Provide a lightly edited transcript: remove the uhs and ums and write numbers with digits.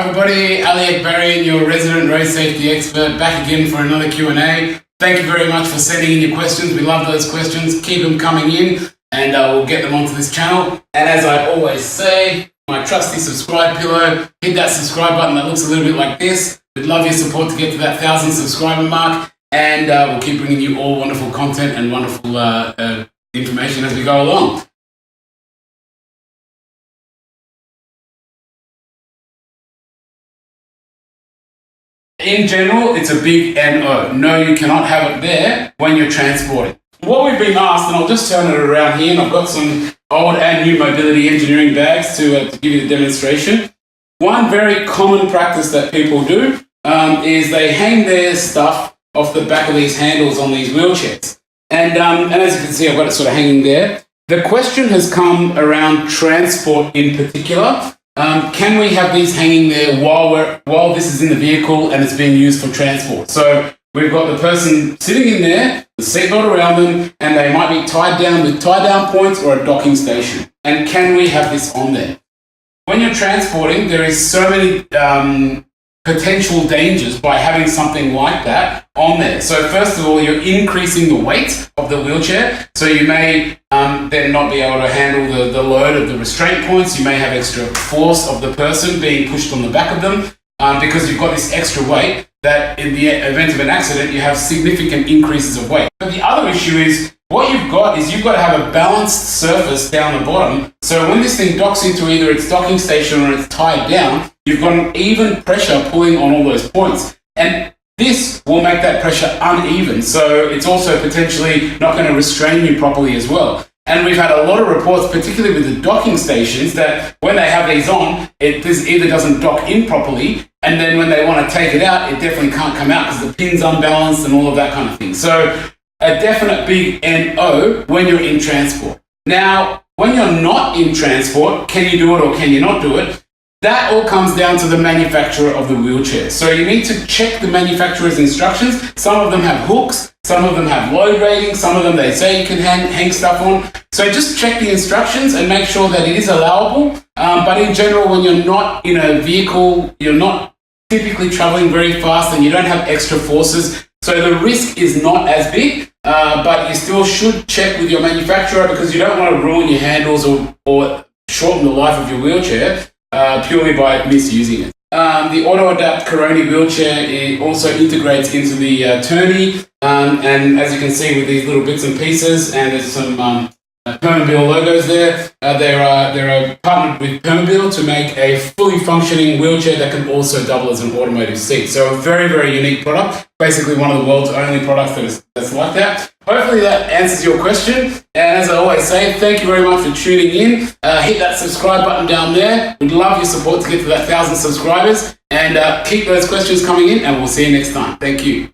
Hi everybody, Ali Akbarian, your resident road safety expert, back again for another Q&A. Thank you very much for sending in your questions. We love those questions. Keep them coming in and we'll get them onto this channel. And as I always say, my trusty subscribe pillow, hit that subscribe button that looks a little bit like this. We'd love your support to get to that 1,000 subscriber mark, and we'll keep bringing you all wonderful content and wonderful information as we go along. In general, it's a big NO. No, you cannot have it there when you're transporting. What we've been asked, and I'll just turn it around here, and I've got some old and new mobility engineering bags to give you the demonstration. One very common practice that people do is they hang their stuff off the back of these handles on these wheelchairs. And as you can see, I've got it sort of hanging there. The question has come around transport in particular. Can we have these hanging there while this is in the vehicle and it's being used for transport? So we've got the person sitting in there, the seatbelt around them, and they might be tied down with tie-down points or a docking station. And can we have this on there? When you're transporting, there is so many potential dangers by having something like that on there. So first of all, you're increasing the weight of the wheelchair. So you may then not be able to handle the load of the restraint points. You may have extra force of the person being pushed on the back of them because you've got this extra weight that in the event of an accident, you have significant increases of weight. But the other issue is what you've got to have a balanced surface down the bottom. So when this thing docks into either its docking station or it's tied down, you've got an even pressure pulling on all those points. And this will make that pressure uneven. So it's also potentially not going to restrain you properly as well. And we've had a lot of reports, particularly with the docking stations, that when they have these on, this either doesn't dock in properly, and then when they want to take it out, it definitely can't come out because the pin's unbalanced and all of that kind of thing. So a definite big NO when you're in transport. Now, when you're not in transport, can you do it or can you not do it? That all comes down to the manufacturer of the wheelchair. So you need to check the manufacturer's instructions. Some of them have hooks, some of them have load ratings, some of them they say you can hang stuff on. So just check the instructions and make sure that it is allowable. But in general, when you're not in a vehicle, you're not typically traveling very fast and you don't have extra forces. So the risk is not as big, but you still should check with your manufacturer because you don't want to ruin your handles or shorten the life of your wheelchair purely by misusing it. The auto-adapt Coroni wheelchair also integrates into the Turney, and as you can see with these little bits and pieces, and there's some Permobil logos there. They're partnered with Permobil to make a fully functioning wheelchair that can also double as an automotive seat. So a very, very unique product. Basically one of the world's only products that's like that. Hopefully that answers your question. And as I always say, thank you very much for tuning in. Hit that subscribe button down there. We'd love your support to get to that 1,000 subscribers. And keep those questions coming in, and we'll see you next time. Thank you.